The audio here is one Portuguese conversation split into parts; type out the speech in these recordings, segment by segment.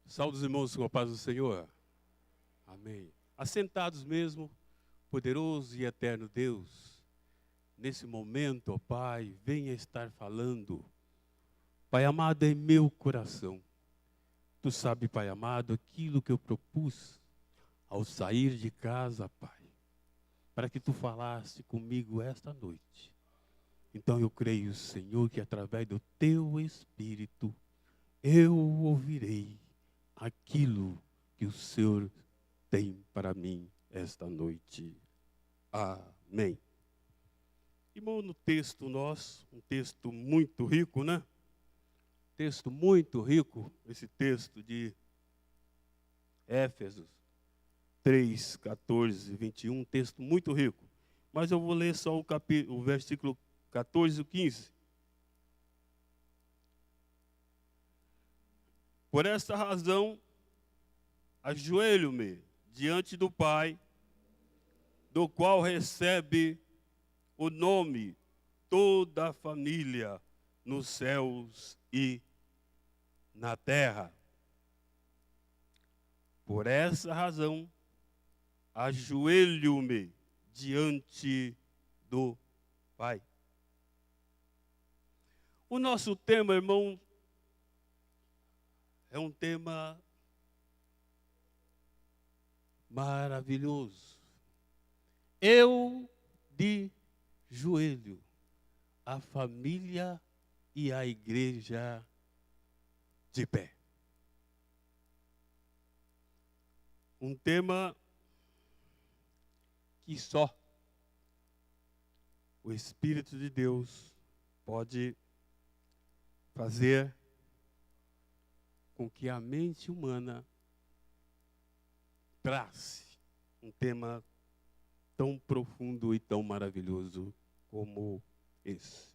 Saúde os irmãos com a paz do Senhor. Amém. Assentados mesmo, poderoso e eterno Deus, nesse momento, ó Pai, venha estar falando. Pai amado, em meu coração. Tu sabe, Pai amado, aquilo que eu propus ao sair de casa, Pai, para que Tu falasse comigo esta noite. Então eu creio, Senhor, que através do Teu Espírito eu ouvirei aquilo que o Senhor tem para mim esta noite. Amém. Irmão, no texto nosso, um texto muito rico, né? Texto muito rico, esse texto de Éfesos 3, 14 e 21, texto muito rico. Mas eu vou ler só o versículo 14 e 15. Por esta razão, ajoelho-me diante do Pai, do qual recebe o nome toda a família nos céus e na terra. Por essa razão, ajoelho-me diante do Pai. O nosso tema, irmão, é um tema maravilhoso. Eu de joelho, a família e a igreja de pé. Um tema que só o Espírito de Deus pode fazer com que a mente humana trace um tema tão profundo e tão maravilhoso como esse.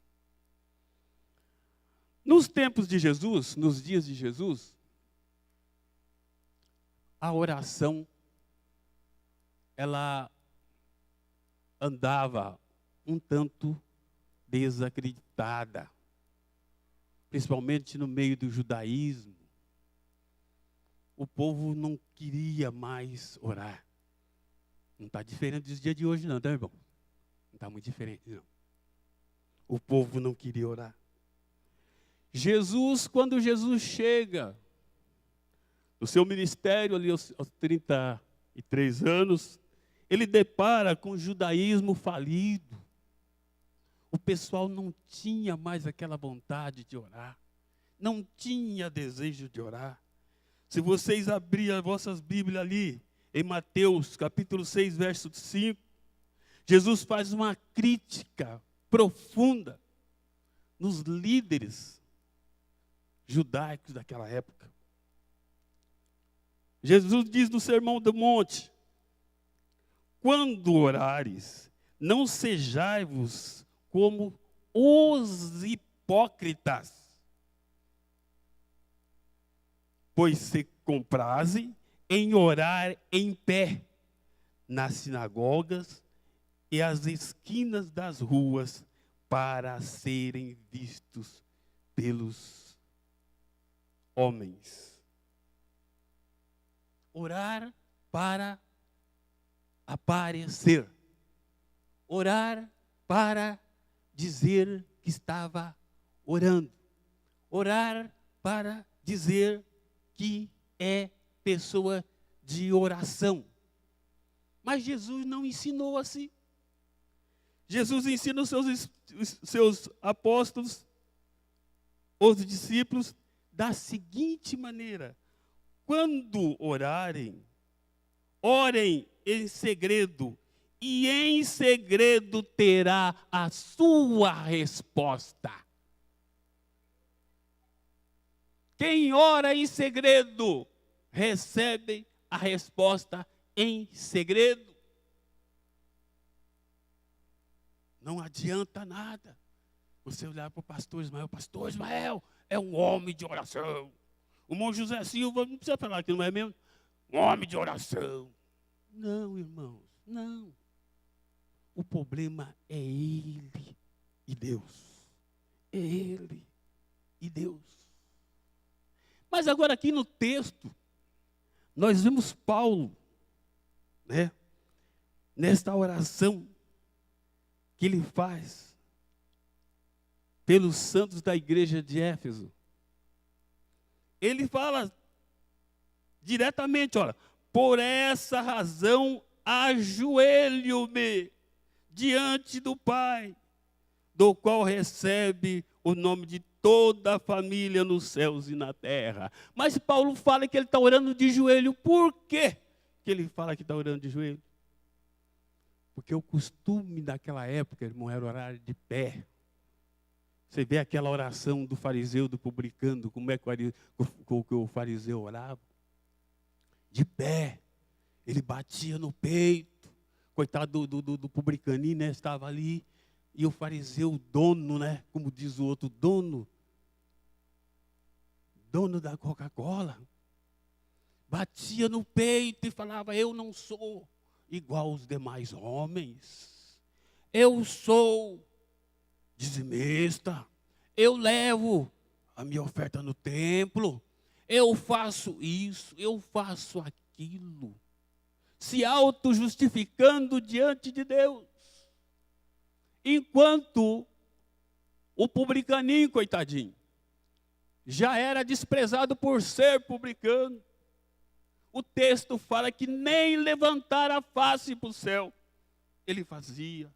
Nos tempos de Jesus, nos dias de Jesus, a oração, ela andava um tanto desacreditada, principalmente no meio do judaísmo. O povo não queria mais orar. Não está diferente dos dias de hoje não, tá, irmão? Não está muito diferente, não. O povo não queria orar. Jesus, quando Jesus chega no seu ministério, ali aos 33 anos, ele depara com o judaísmo falido. O pessoal não tinha mais aquela vontade de orar. Não tinha desejo de orar. Se vocês abrirem as vossas Bíblias ali, em Mateus, capítulo 6, verso 5, Jesus faz uma crítica profunda nos líderes judaicos daquela época. Jesus diz no Sermão do Monte: quando orares, não sejai-vos como os hipócritas, pois se comprazem em orar em pé nas sinagogas e às esquinas das ruas para serem vistos pelos homens. Orar para aparecer. Orar para dizer que estava orando. Orar para dizer que é pessoa de oração. Mas Jesus não ensinou assim. Jesus ensina os seus apóstolos, os discípulos, da seguinte maneira: quando orarem, orem em segredo, e em segredo terá a sua resposta. Quem ora em segredo, recebe a resposta em segredo. Não adianta nada você olhar para o pastor Ismael é um homem de oração. O irmão José Silva, não precisa falar que não é mesmo? Um homem de oração. Não, irmãos, não. O problema é ele e Deus. É ele e Deus. Mas agora aqui no texto, Nós vemos Paulo, né, nesta oração que ele faz pelos santos da igreja de Éfeso. Ele fala diretamente, olha, por essa razão ajoelho-me diante do Pai, do qual recebe o nome de toda a família nos céus e na terra. Mas Paulo fala que ele está orando de joelho. Por quê que ele fala que está orando de joelho? Porque o costume daquela época, irmão, era orar de pé. Você vê aquela oração do fariseu, do publicano, como é que o fariseu orava? De pé. Ele batia no peito. Coitado do publicaninho, né? Estava ali. E o fariseu, dono, né? Como diz o outro, dono da Coca-Cola, batia no peito e falava, eu não sou igual aos demais homens. Eu sou dizimista. Eu levo a minha oferta no templo. Eu faço isso, eu faço aquilo. Se auto-justificando diante de Deus. Enquanto o publicaninho, coitadinho, já era desprezado por ser publicano. O texto fala que nem levantar a face para o céu ele fazia.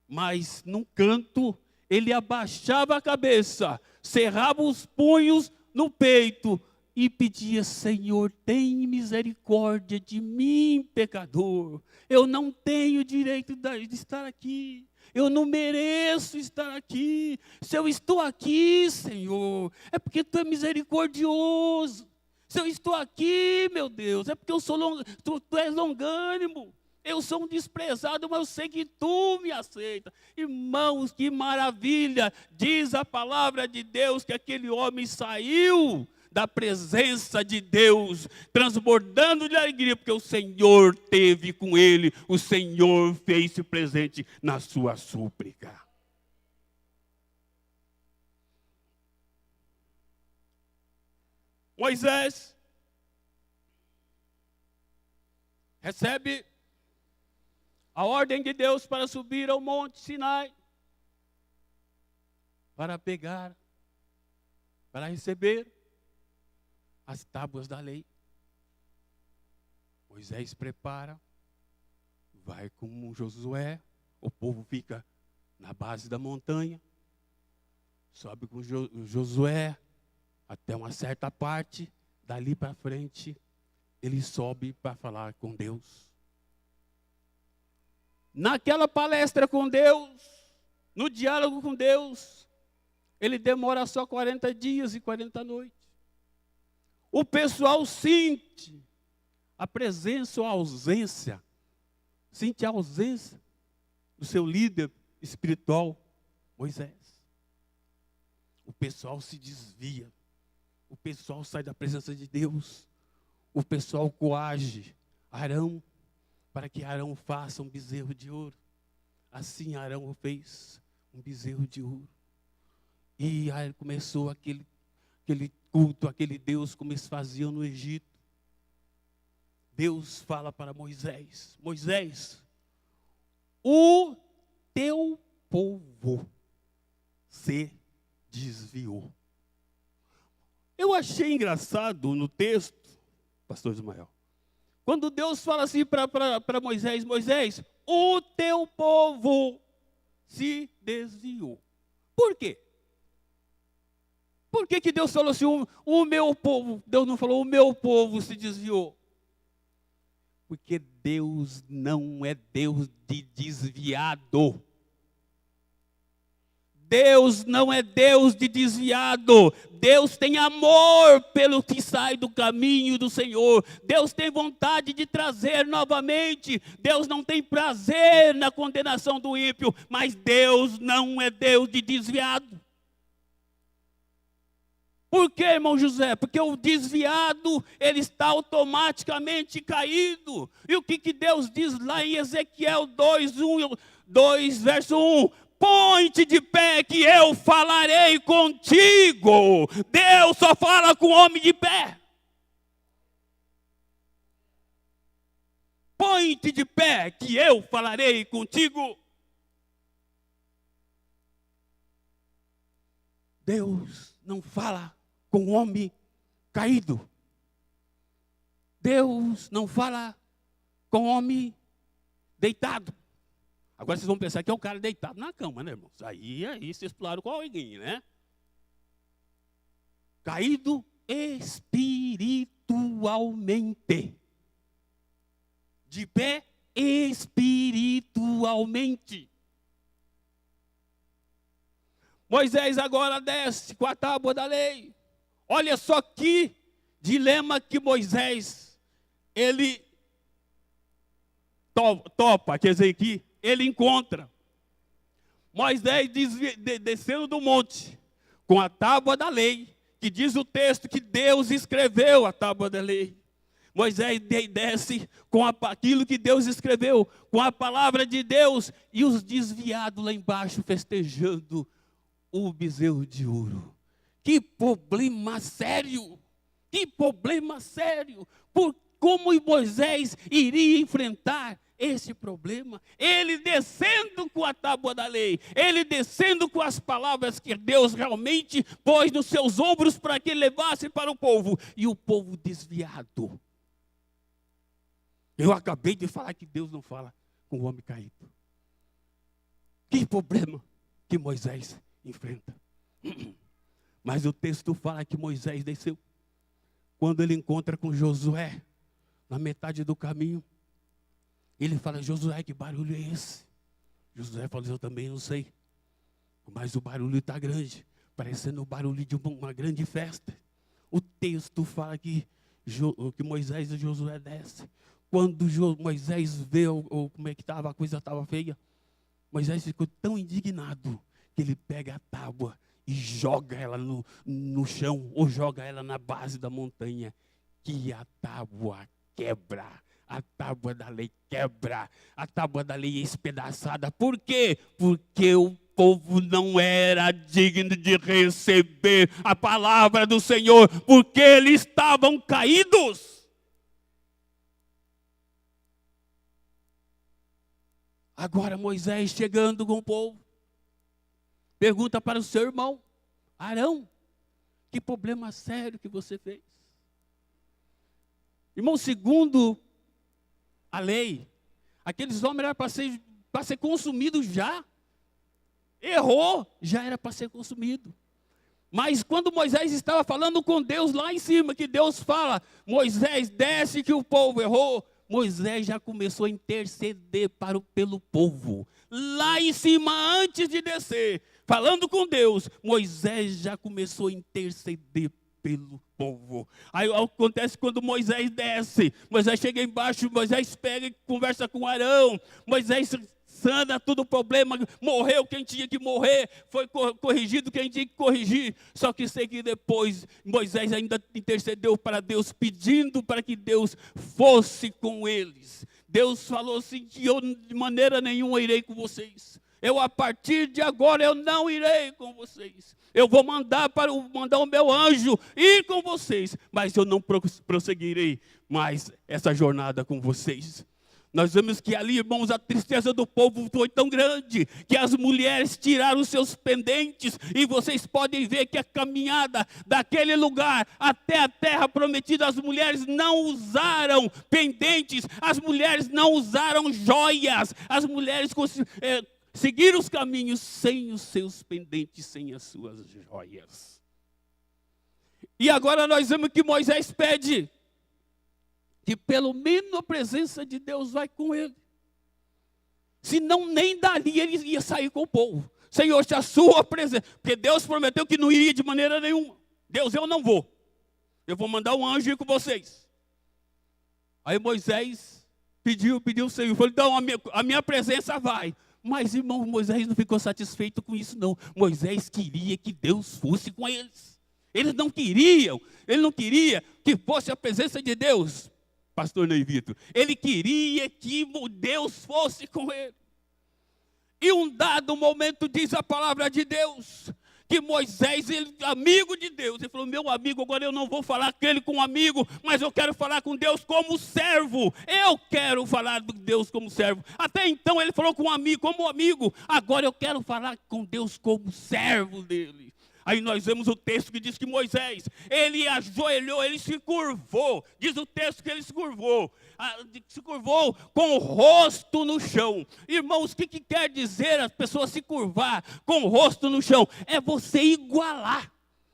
Mas num canto ele abaixava a cabeça, cerrava os punhos no peito e pedia, Senhor, tem misericórdia de mim, pecador. Eu não tenho direito de estar aqui. Eu não mereço estar aqui. Se eu estou aqui, Senhor, é porque Tu é misericordioso. Se eu estou aqui, meu Deus, é porque Tu és longânimo. Eu sou um desprezado, mas eu sei que Tu me aceita. Irmãos, que maravilha. Diz a palavra de Deus que aquele homem saiu da presença de Deus, transbordando de alegria, porque o Senhor teve com ele, o Senhor fez-se presente na sua súplica. Moisés recebe a ordem de Deus para subir ao Monte Sinai, para receber as tábuas da lei. Moisés prepara, vai com Josué, o povo fica na base da montanha, sobe com Josué até uma certa parte, dali para frente, ele sobe para falar com Deus. Naquela palestra com Deus, no diálogo com Deus, ele demora só 40 dias e 40 noites. O pessoal sente a presença ou a ausência, sente a ausência do seu líder espiritual, Moisés. O pessoal se desvia, o pessoal sai da presença de Deus, o pessoal coage Arão, para que Arão faça um bezerro de ouro. Assim Arão fez um bezerro de ouro. E aí começou aquele culto, aquele Deus como eles faziam no Egito. Deus fala para Moisés, Moisés, o teu povo se desviou. Eu achei engraçado no texto, pastor Ismael, quando Deus fala assim para Moisés, Moisés, o teu povo se desviou. Por quê? Por que Deus falou assim, o meu povo? Deus não falou, o meu povo se desviou. Porque Deus não é Deus de desviado. Deus não é Deus de desviado. Deus tem amor pelo que sai do caminho do Senhor. Deus tem vontade de trazer novamente. Deus não tem prazer na condenação do ímpio. Mas Deus não é Deus de desviado. Por quê, irmão José? Porque o desviado, ele está automaticamente caído. E o que Deus diz lá em Ezequiel 2, verso 1? Põe-te de pé que eu falarei contigo. Deus só fala com o homem de pé. ponte de pé, que eu falarei contigo. Deus não fala com o homem caído. Deus não fala com o homem deitado. Agora vocês vão pensar que é um cara deitado na cama, né, irmãos? Aí vocês pularam com alguém, né? Caído espiritualmente. De pé espiritualmente. Moisés agora desce com a tábua da lei. Olha só que dilema que Moisés, ele topa, quer dizer que ele encontra. Moisés descendo do monte com a tábua da lei, que diz o texto que Deus escreveu a tábua da lei. Moisés desce com aquilo que Deus escreveu, com a palavra de Deus, e os desviados lá embaixo festejando o bezerro de ouro. Que problema sério! Que problema sério! Como Moisés iria enfrentar esse problema? Ele descendo com a tábua da lei, ele descendo com as palavras que Deus realmente pôs nos seus ombros para que ele levasse para o povo, e o povo desviado. Eu acabei de falar que Deus não fala com o homem caído. Que problema que Moisés enfrenta. Mas o texto fala que Moisés desceu. Quando ele encontra com Josué, na metade do caminho, ele fala: Josué, que barulho é esse? Josué fala: eu também não sei. Mas o barulho está grande, parecendo o barulho de uma grande festa. O texto fala que Moisés e Josué descem. Quando Moisés vê como é que estava, a coisa estava feia, Moisés ficou tão indignado que ele pega a tábua e joga ela no chão, ou joga ela na base da montanha, que a tábua quebra. A tábua da lei quebra, a tábua da lei é espedaçada. Por quê? Porque o povo não era digno de receber a palavra do Senhor, porque eles estavam caídos. Agora Moisés chegando com o povo, pergunta para o seu irmão, Arão, que problema sério que você fez? Irmão, segundo a lei, aqueles homens eram para ser consumidos já. Errou, já era para ser consumido. Mas quando Moisés estava falando com Deus lá em cima, que Deus fala, Moisés, desce que o povo errou, Moisés já começou a interceder pelo povo. Lá em cima, antes de descer, falando com Deus, Moisés já começou a interceder pelo povo. Aí acontece quando Moisés desce, Moisés chega embaixo, Moisés pega e conversa com Arão, Moisés sana todo o problema, morreu quem tinha que morrer, foi corrigido quem tinha que corrigir, só que sei que depois Moisés ainda intercedeu para Deus, pedindo para que Deus fosse com eles. Deus falou assim, que eu de maneira nenhuma irei com vocês. Eu, a partir de agora, eu não irei com vocês. Eu vou mandar o meu anjo ir com vocês, mas eu não prosseguirei mais essa jornada com vocês. Nós vemos que ali, irmãos, a tristeza do povo foi tão grande que as mulheres tiraram seus pendentes, e vocês podem ver que a caminhada daquele lugar até a terra prometida, as mulheres não usaram pendentes, as mulheres não usaram joias, as mulheres seguiram os caminhos sem os seus pendentes, sem as suas joias. E agora nós vemos que Moisés pede que pelo menos a presença de Deus vai com ele. Senão nem dali ele ia sair com o povo. Senhor, se a sua presença, porque Deus prometeu que não iria de maneira nenhuma. Deus, eu não vou. Eu vou mandar um anjo ir com vocês. Aí Moisés pediu ao Senhor, falou, então a minha presença vai. Mas, irmão, Moisés não ficou satisfeito com isso, não. Moisés queria que Deus fosse com eles. Ele não queria que fosse a presença de Deus. Pastor Ney Vitor, ele queria que Deus fosse com ele. E um dado momento diz a palavra de Deus, que Moisés, ele, amigo de Deus, ele falou, meu amigo, agora eu não vou falar com ele como amigo, mas eu quero falar com Deus como servo. Eu quero falar de Deus como servo. Até então ele falou com um amigo, como amigo, agora eu quero falar com Deus como servo dele. Aí nós vemos o texto que diz que Moisés, ele ajoelhou, ele se curvou. Diz o texto que ele se curvou com o rosto no chão. Irmãos, o que quer dizer as pessoas se curvar com o rosto no chão? É você igualar.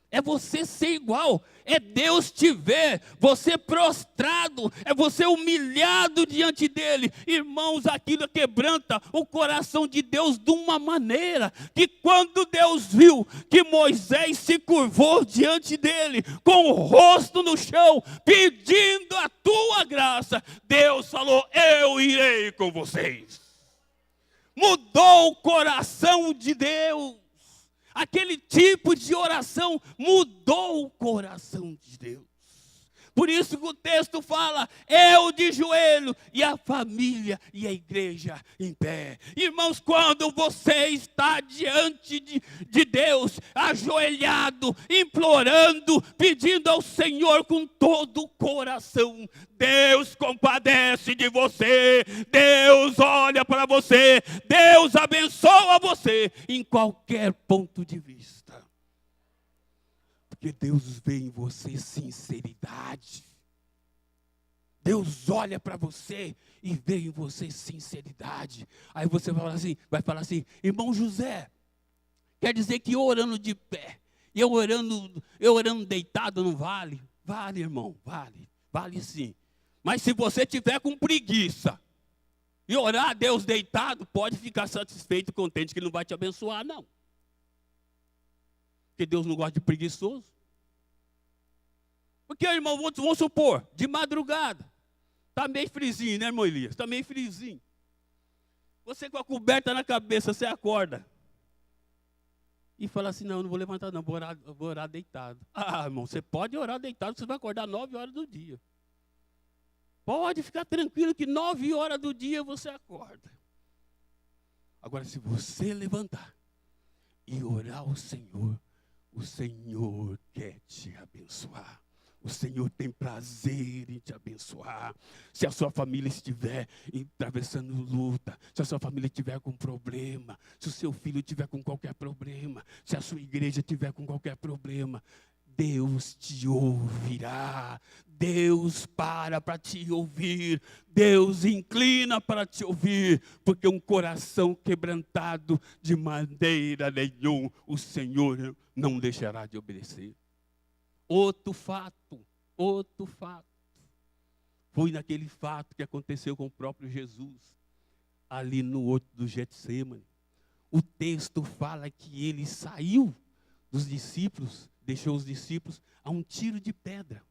É você ser igual, é Deus te ver, você prostrado, é você humilhado diante dele. Irmãos, aquilo quebranta o coração de Deus de uma maneira, que quando Deus viu que Moisés se curvou diante dele, com o rosto no chão, pedindo a tua graça, Deus falou, eu irei com vocês. Mudou o coração de Deus. Aquele tipo de oração mudou o coração de Deus. Por isso que o texto fala, eu de joelho e a família e a igreja em pé. Irmãos, quando você está diante de Deus, ajoelhado, implorando, pedindo ao Senhor com todo o coração, Deus compadece de você, Deus olha para você, Deus abençoa você em qualquer ponto de vista. Porque Deus vê em você sinceridade. Deus olha para você e vê em você sinceridade. Aí você vai falar assim, irmão José, quer dizer que eu orando de pé, eu orando deitado não vale? Vale, irmão, vale sim. Mas se você tiver com preguiça e orar a Deus deitado, pode ficar satisfeito e contente que Ele não vai te abençoar, não. Porque Deus não gosta de preguiçoso. Porque, irmão, vamos supor, de madrugada, está meio friozinho, né, irmão Elias? Está meio friozinho. Você com a coberta na cabeça, você acorda. E fala assim, não, eu não vou levantar não, vou orar deitado. Ah, irmão, você pode orar deitado, você vai acordar 9 horas do dia. Pode ficar tranquilo que 9 horas do dia você acorda. Agora, se você levantar e orar ao Senhor, o Senhor quer te abençoar. O Senhor tem prazer em te abençoar. Se a sua família estiver atravessando luta, se a sua família estiver com problema, se o seu filho estiver com qualquer problema, se a sua igreja estiver com qualquer problema, Deus te ouvirá. Deus para te ouvir. Deus inclina para te ouvir. Porque um coração quebrantado de maneira nenhuma o Senhor não deixará de obedecer. Outro fato. Foi naquele fato que aconteceu com o próprio Jesus. Ali no horto do Getsemane. O texto fala que ele saiu dos discípulos, deixou os discípulos a um tiro de pedra.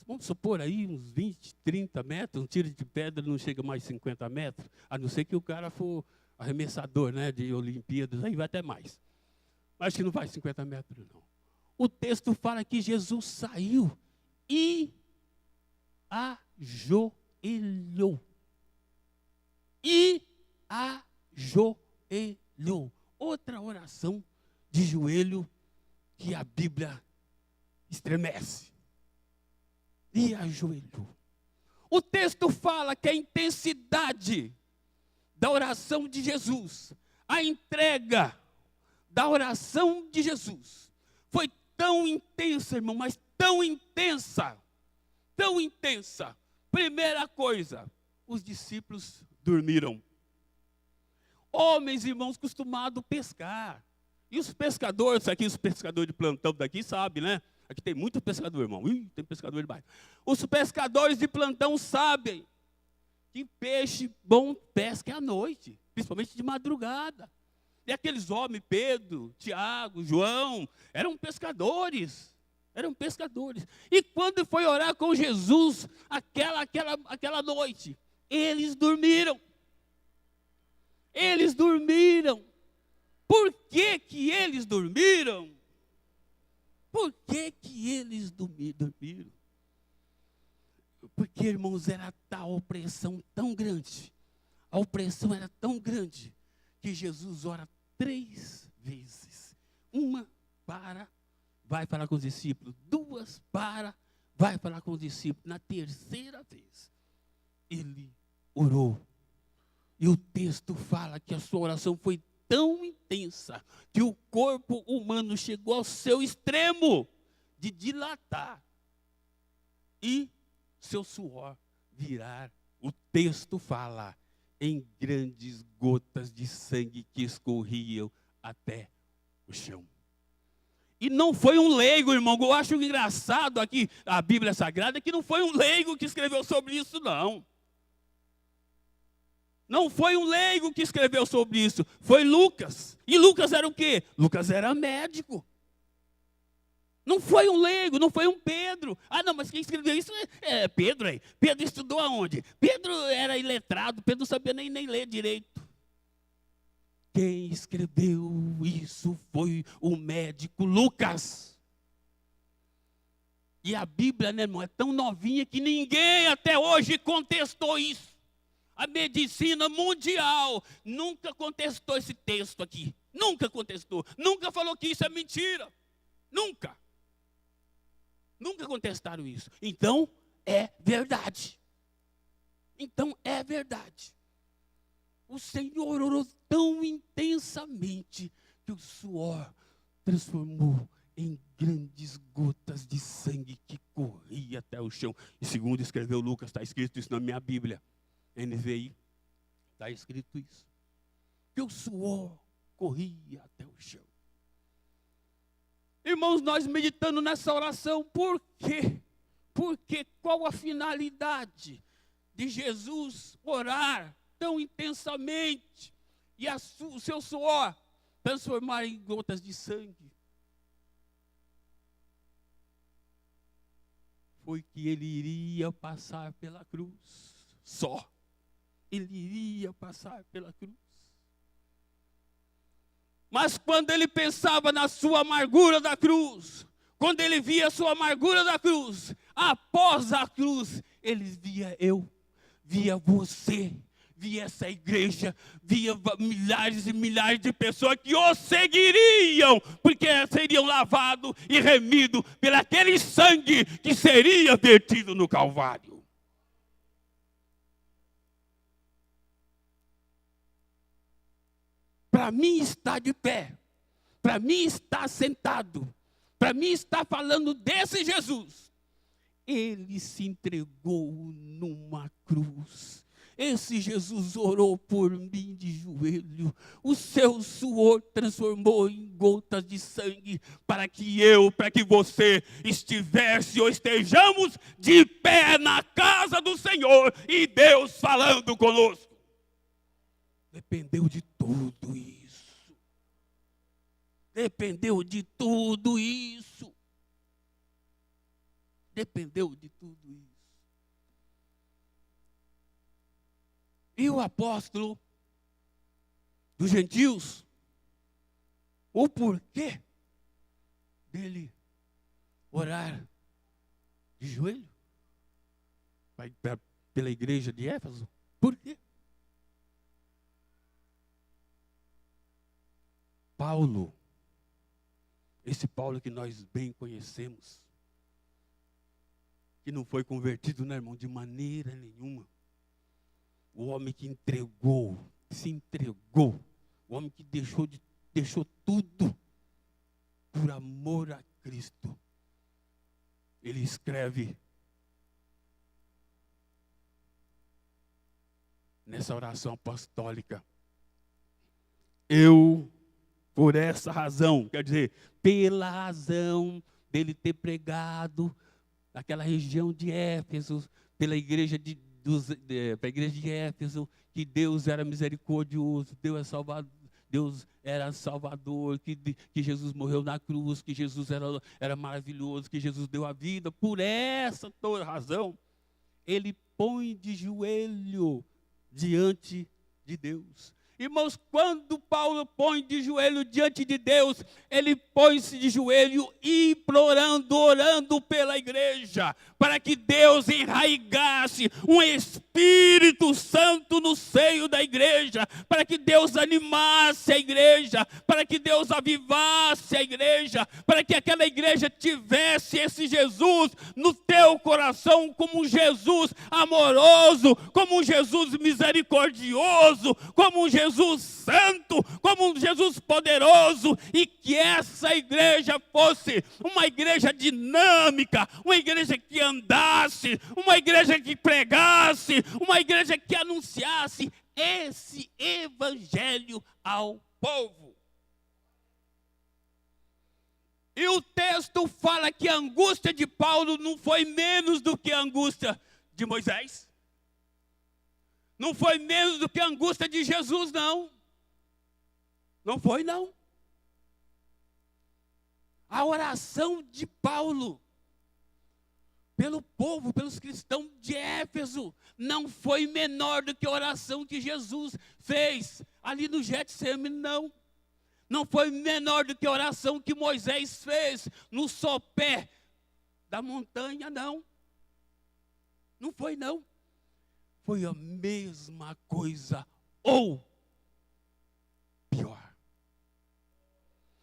Vamos supor aí uns 20, 30 metros, um tiro de pedra não chega mais 50 metros, a não ser que o cara for arremessador, né, de Olimpíadas, aí vai até mais. Mas que não vai 50 metros, não. O texto fala que Jesus saiu e ajoelhou. Outra oração de joelho que a Bíblia estremece. E ajoelhou. O texto fala que a intensidade da oração de Jesus, a entrega da oração de Jesus, foi tão intensa, irmão, mas tão intensa. Primeira coisa, os discípulos dormiram. Homens, irmãos, acostumados a pescar. E os pescadores, aqui os pescadores de plantão daqui sabem, né? Aqui tem muito pescador, irmão. Tem pescador demais. Os pescadores de plantão sabem que peixe bom pesca à noite, principalmente de madrugada. E aqueles homens, Pedro, Tiago, João, eram pescadores. E quando foi orar com Jesus, aquela noite, eles dormiram. Por que que eles dormiram? Porque, irmãos, era tal opressão tão grande. A opressão era tão grande que Jesus ora 3 vezes. Uma, vai falar com os discípulos. 2, vai falar com os discípulos. Na terceira vez, ele orou. E o texto fala que a sua oração foi tão intensa que o corpo humano chegou ao seu extremo de dilatar e seu suor virar. O texto fala em grandes gotas de sangue que escorriam até o chão. E não foi um leigo, irmão. Eu acho engraçado aqui a Bíblia Sagrada que não foi um leigo que escreveu sobre isso, não. Não foi um leigo que escreveu sobre isso, foi Lucas. E Lucas era o quê? Lucas era médico. Não foi um leigo, não foi um Pedro. Ah, não, mas quem escreveu isso é Pedro aí. Pedro estudou aonde? Pedro era iletrado, Pedro não sabia nem ler direito. Quem escreveu isso foi o médico Lucas. E a Bíblia, né, irmão, é tão novinha que ninguém até hoje contestou isso. A medicina mundial nunca contestou esse texto aqui. Nunca contestou. Nunca falou que isso é mentira. Nunca. Nunca contestaram isso. Então, é verdade. Então, é verdade. O Senhor orou tão intensamente que o suor transformou em grandes gotas de sangue que corria até o chão. E segundo escreveu Lucas, está escrito isso na minha Bíblia. NVI, está escrito isso. Que o suor corria até o chão. Irmãos, nós meditando nessa oração, por quê? Porque qual a finalidade de Jesus orar tão intensamente e o seu suor transformar em gotas de sangue? Foi que ele iria passar pela cruz, só. Ele iria passar pela cruz. Mas quando ele pensava na sua amargura da cruz, quando ele via a sua amargura da cruz, após a cruz, ele via eu, via você, via essa igreja, via milhares e milhares de pessoas que o seguiriam, porque seriam lavados e remidos pelo aquele sangue que seria vertido no Calvário. Para mim estar de pé, para mim estar sentado, para mim estar falando desse Jesus, ele se entregou numa cruz. Esse Jesus orou por mim de joelho. O seu suor transformou em gotas de sangue para que você estivesse ou estejamos de pé na casa do Senhor e Deus falando conosco. Dependeu de tudo isso. Dependeu de tudo isso. Dependeu de tudo isso. E o apóstolo dos gentios, o porquê dele orar de joelho pela igreja de Éfeso? Por quê? Paulo, esse Paulo que nós bem conhecemos, que não foi convertido, né, irmão, de maneira nenhuma. O homem que se entregou, o homem que deixou tudo por amor a Cristo. Ele escreve nessa oração apostólica: eu, por essa razão, quer dizer, pela razão dele ter pregado naquela região de Éfeso, pela igreja de Éfeso, que Deus era misericordioso, Deus era salvador, que Jesus morreu na cruz, que Jesus era maravilhoso, que Jesus deu a vida. Por essa toda razão, ele põe de joelho diante de Deus. Irmãos, quando Paulo põe de joelho diante de Deus, ele põe-se de joelho implorando, orando pela igreja, para que Deus enraigasse um espírito Espírito Santo no seio da igreja, para que Deus animasse a igreja, para que Deus avivasse a igreja, para que aquela igreja tivesse esse Jesus no teu coração como um Jesus amoroso, como um Jesus misericordioso, como um Jesus santo, como um Jesus poderoso, e que essa igreja fosse uma igreja dinâmica, uma igreja que andasse, uma igreja que pregasse, uma igreja que anunciasse esse evangelho ao povo. E o texto fala que a angústia de Paulo não foi menos do que a angústia de Moisés. Não foi menos do que a angústia de Jesus, não. Não foi, não. A oração de Paulo pelo povo, pelos cristãos de Éfeso, não foi menor do que a oração que Jesus fez ali no Getsemane, não. Não foi menor do que a oração que Moisés fez no sopé da montanha, não. Não foi, não. Foi a mesma coisa, ou pior.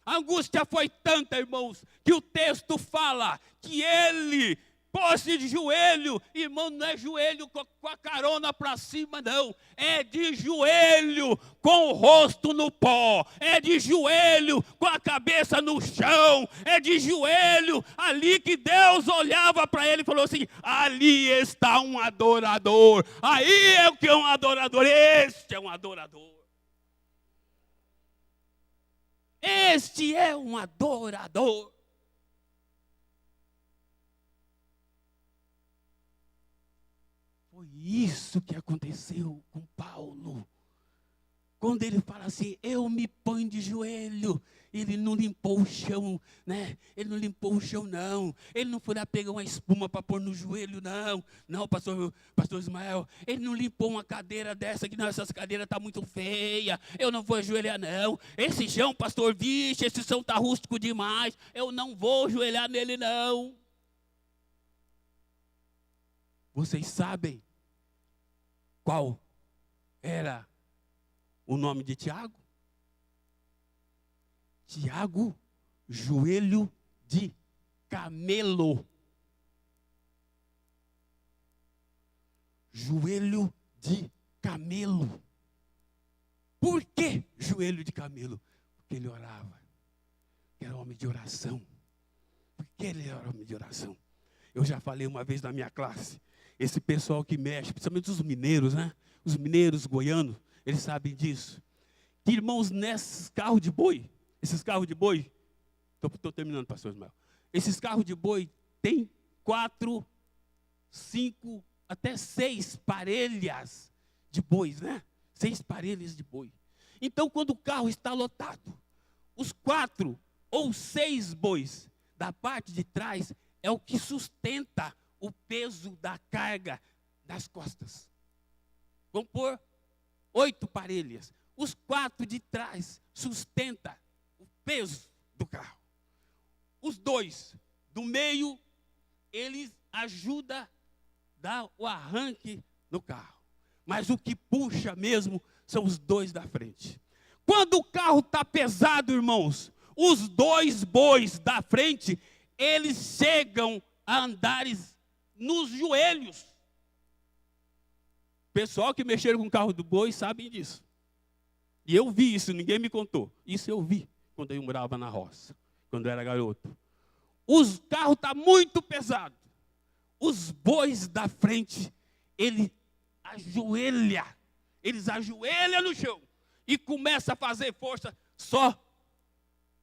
A angústia foi tanta, irmãos, que o texto fala que ele pôs-se de joelho. Irmão, não é joelho com a carona para cima, não. É de joelho com o rosto no pó. É de joelho com a cabeça no chão. É de joelho ali que Deus olhava para ele e falou assim: ali está um adorador. Aí é o que é um adorador. Este é um adorador. Este é um adorador. Foi isso que aconteceu com Paulo. Quando ele fala assim, eu me ponho de joelho, ele não limpou o chão, né? Ele não limpou o chão, não. Ele não foi lá pegar uma espuma para pôr no joelho, não. Não, pastor Ismael, ele não limpou uma cadeira dessa, que não, essa cadeira está muito feia. Eu não vou ajoelhar, não. Esse chão, pastor, vixe, esse chão está rústico demais. Eu não vou ajoelhar nele, não. Vocês sabem qual era o nome de Tiago? Tiago, joelho de camelo. Joelho de camelo. Por que joelho de camelo? Porque ele orava. Era homem de oração. Por que ele era homem de oração? Eu já falei uma vez na minha classe. Esse pessoal que mexe, principalmente os mineiros, né? Os mineiros goianos, eles sabem disso. Que, irmãos, nesses carros de boi, estou terminando, pastor Ismael. Esses carros de boi têm 4, 5, até 6 parelhas de bois, né? 6 parelhas de boi. Então, quando o carro está lotado, os 4 ou 6 bois da parte de trás é o que sustenta o peso da carga das costas. Vamos pôr 8 parelhas. Os 4 de trás sustenta o peso do carro. Os 2 do meio, eles ajudam a dar o arranque no carro. Mas o que puxa mesmo são os 2 da frente. Quando o carro está pesado, irmãos, os 2 bois da frente, eles chegam a andares nos joelhos. Pessoal que mexeram com o carro do boi sabem disso. E eu vi isso, ninguém me contou. Isso eu vi quando eu morava na roça, quando eu era garoto. Os carros estão muito pesados. Os bois da frente, eles ajoelham no chão e começam a fazer força só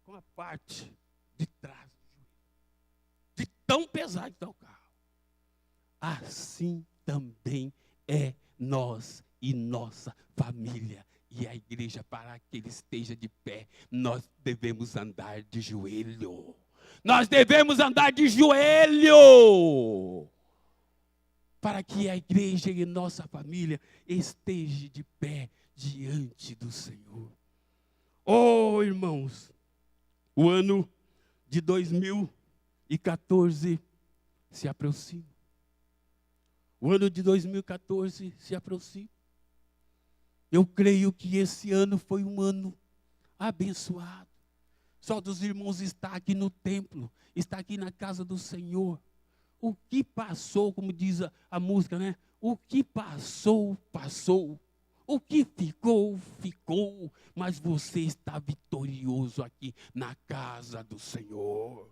com a parte de trás. De tão pesado que está o carro. Assim também é nós e nossa família e a igreja, para que ele esteja de pé, nós devemos andar de joelho. Nós devemos andar de joelho. Para que a igreja e nossa família esteja de pé diante do Senhor. Oh, irmãos, o ano de 2014 se aproxima. O ano de 2014 se aproxima. Eu creio que esse ano foi um ano abençoado. Só dos irmãos está aqui no templo, está aqui na casa do Senhor. O que passou, como diz a música, né? O que passou, passou. O que ficou, ficou. Mas você está vitorioso aqui na casa do Senhor.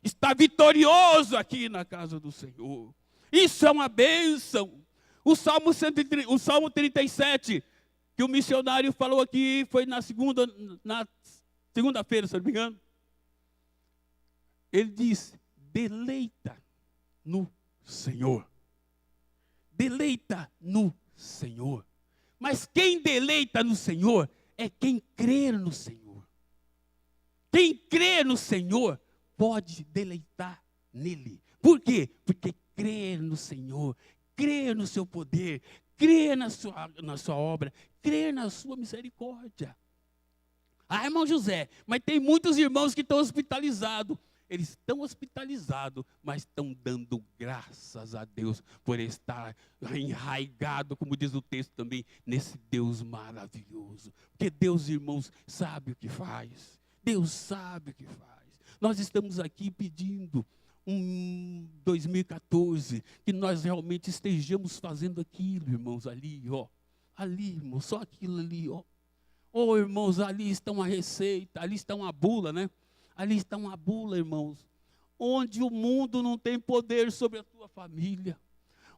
Está vitorioso aqui na casa do Senhor. Isso é uma bênção. O Salmo 37, que o missionário falou aqui, foi na segunda-feira, se não me engano. Ele diz: deleita no Senhor. Deleita no Senhor. Mas quem deleita no Senhor é quem crê no Senhor. Quem crê no Senhor pode deleitar nele. Por quê? Porque crê no Senhor, crê no seu poder, crê na sua obra, crê na sua misericórdia. Ah, irmão José, mas tem muitos irmãos que estão hospitalizados. Eles estão hospitalizados, mas estão dando graças a Deus por estar enraizado, como diz o texto também, nesse Deus maravilhoso. Porque Deus, irmãos, sabe o que faz. Deus sabe o que faz. Nós estamos aqui pedindo um 2014, que nós realmente estejamos fazendo aquilo, irmãos, ali, ó. Ali, irmãos, só aquilo ali, ó. Oh, irmãos, ali está uma receita, ali está uma bula, né? Ali está uma bula, irmãos, onde o mundo não tem poder sobre a tua família,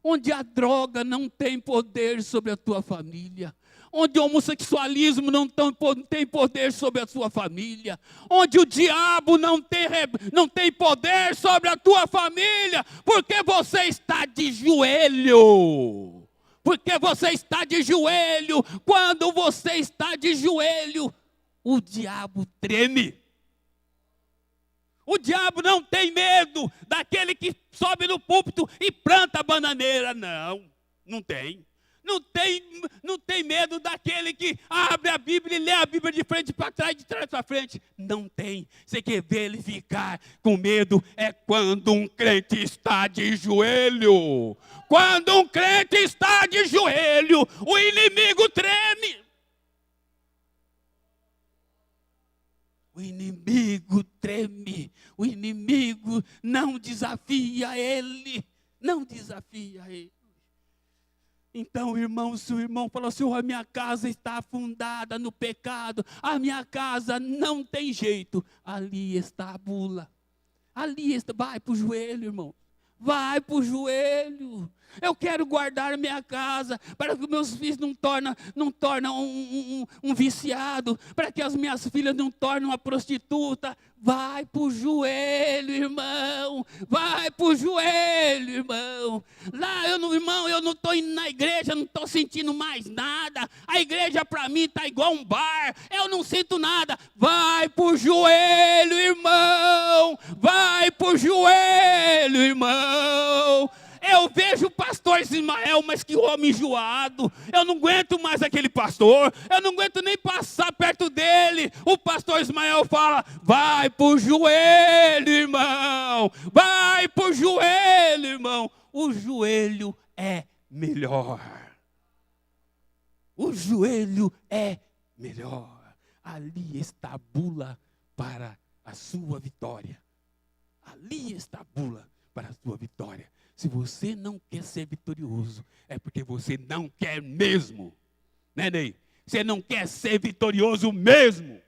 onde a droga não tem poder sobre a tua família, onde o homossexualismo não tem poder sobre a tua família, onde o diabo não tem poder sobre a tua família, porque você está de joelho. Porque você está de joelho. Quando você está de joelho, o diabo treme. O diabo não tem medo daquele que sobe no púlpito e planta a bananeira. Não, não tem. Não tem medo daquele que abre a Bíblia e lê a Bíblia de frente para trás, de trás para frente. Não tem. Você quer ver ele ficar com medo é quando um crente está de joelho. Quando um crente está de joelho, o inimigo treme. O inimigo treme, o inimigo não desafia ele, não desafia ele. Então, irmão, se o irmão falou assim, a minha casa está afundada no pecado, a minha casa não tem jeito, ali está a bula, ali está, vai para o joelho, irmão. Vai para o joelho. Eu quero guardar minha casa para que meus filhos não tornem um viciado, para que as minhas filhas não tornem uma prostituta. Vai para o joelho, irmão. Vai para o joelho, irmão. Lá, eu não estou indo na igreja, não estou sentindo mais nada. A igreja para mim está igual um bar. Eu não sinto nada. Vai para o joelho, irmão. Vai para o joelho, irmão. Eu vejo o pastor Ismael, mas que homem enjoado. Eu não aguento mais aquele pastor. Eu não aguento nem passar perto dele. O pastor Ismael fala, vai pro joelho, irmão. Vai pro joelho, irmão. O joelho é melhor. O joelho é melhor. Ali está a bula para a sua vitória. Ali está a bula para a sua vitória. Se você não quer ser vitorioso, é porque você não quer mesmo. Né, Ney? Você não quer ser vitorioso mesmo.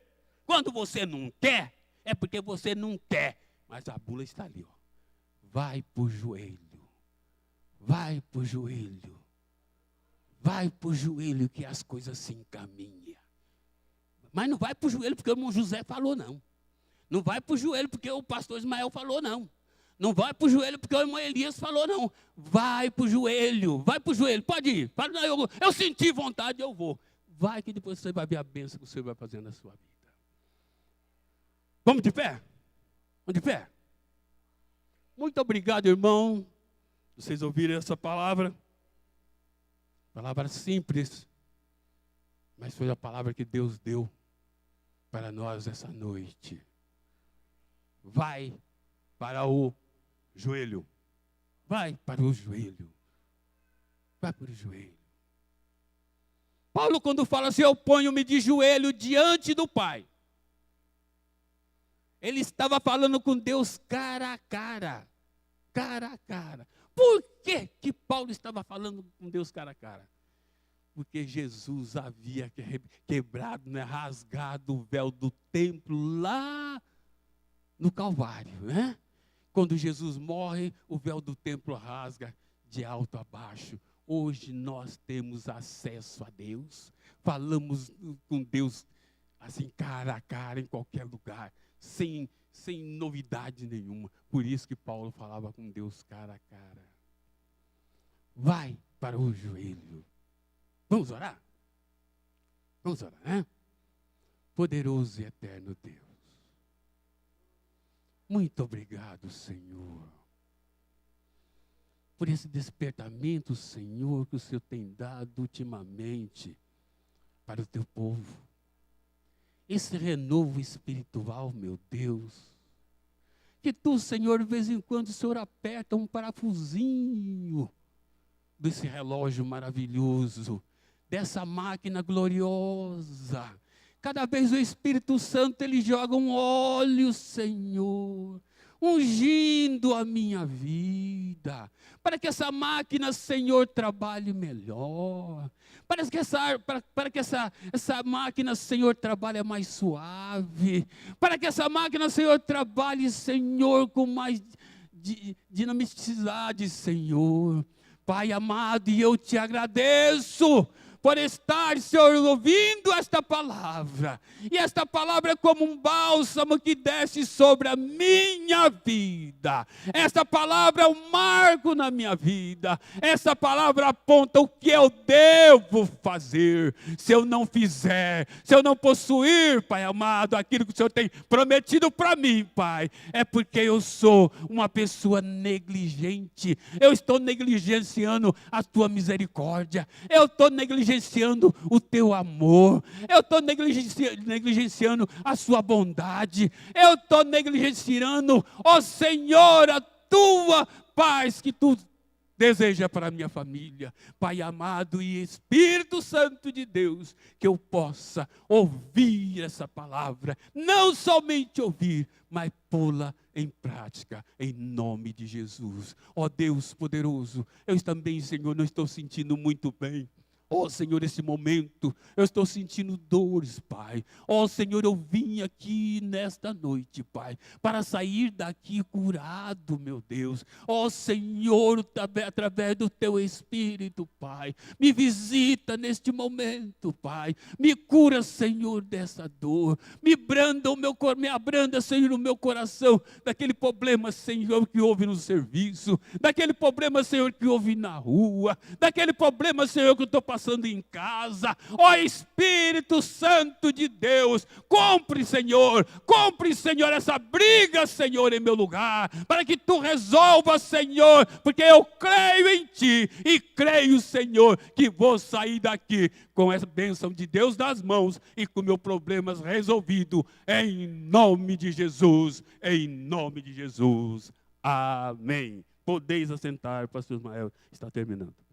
Quando você não quer, é porque você não quer. Mas a bula está ali, ó. Vai para o joelho. Vai para o joelho. Vai para o joelho que as coisas se encaminham. Mas não vai para o joelho porque o irmão José falou, não. Não vai para o joelho porque o pastor Ismael falou, não. Não vai para o joelho porque o irmão Elias falou, não. Vai para o joelho, vai para o joelho, pode ir. Fala, não, eu senti vontade, eu vou. Vai que depois você vai ver a bênção que o Senhor vai fazer na sua vida. Vamos de pé? Vamos de pé? Muito obrigado, irmão. Vocês ouviram essa palavra? Palavra simples, mas foi a palavra que Deus deu para nós essa noite. Vai para o joelho. Vai para o joelho. Vai para o joelho. Paulo, quando fala assim, eu ponho-me de joelho diante do Pai. Ele estava falando com Deus cara a cara. Cara a cara. Por que Paulo estava falando com Deus cara a cara? Porque Jesus havia quebrado, né, rasgado o véu do templo lá no Calvário, né? Quando Jesus morre, o véu do templo rasga de alto a baixo. Hoje nós temos acesso a Deus, falamos com Deus assim cara a cara em qualquer lugar, sem novidade nenhuma. Por isso que Paulo falava com Deus cara a cara. Vai para o joelho. Vamos orar? Vamos orar, né? Poderoso e eterno Deus. Muito obrigado, Senhor, por esse despertamento, Senhor, que o Senhor tem dado ultimamente para o teu povo. Esse renovo espiritual, meu Deus. Que tu, Senhor, de vez em quando o Senhor aperta um parafusinho desse relógio maravilhoso, dessa máquina gloriosa. Cada vez o Espírito Santo, ele joga um óleo, Senhor, ungindo a minha vida, para que essa máquina, Senhor, trabalhe melhor, para que essa máquina, Senhor, trabalhe mais suave, para que essa máquina, Senhor, trabalhe, Senhor, com mais dinamicidade, Senhor. Pai amado, e eu te agradeço por estar, Senhor, ouvindo esta palavra. E esta palavra é como um bálsamo que desce sobre a minha vida. Esta palavra é um marco na minha vida. Esta palavra aponta o que eu devo fazer. Se eu não fizer, se eu não possuir, Pai amado, aquilo que o Senhor tem prometido para mim, Pai, é porque eu sou uma pessoa negligente. Eu estou negligenciando a tua misericórdia. Eu estou negligenciando o teu amor, eu estou negligenciando a sua bondade, eu estou negligenciando, ó Senhor, a tua paz que tu deseja para a minha família. Pai amado e Espírito Santo de Deus, que eu possa ouvir essa palavra, não somente ouvir, mas pô-la em prática, em nome de Jesus. Ó Deus poderoso, eu também, Senhor, não estou sentindo muito bem. Ó Senhor, esse momento, eu estou sentindo dores, Pai. Ó Senhor, eu vim aqui nesta noite, Pai, para sair daqui curado, meu Deus. Ó Senhor, através do Teu Espírito, Pai, me visita neste momento, Pai. Me cura, Senhor, dessa dor. Me abranda, Senhor, o meu coração daquele problema, Senhor, que houve no serviço, daquele problema, Senhor, que houve na rua, daquele problema, Senhor, que eu estou passando em casa. Ó Espírito Santo de Deus, compre, Senhor, essa briga, Senhor, em meu lugar, para que tu resolva, Senhor, porque eu creio em ti e creio, Senhor, que vou sair daqui com essa bênção de Deus nas mãos e com meus problemas resolvidos, em nome de Jesus, em nome de Jesus. Amém. Podeis assentar, pastor Ismael está terminando.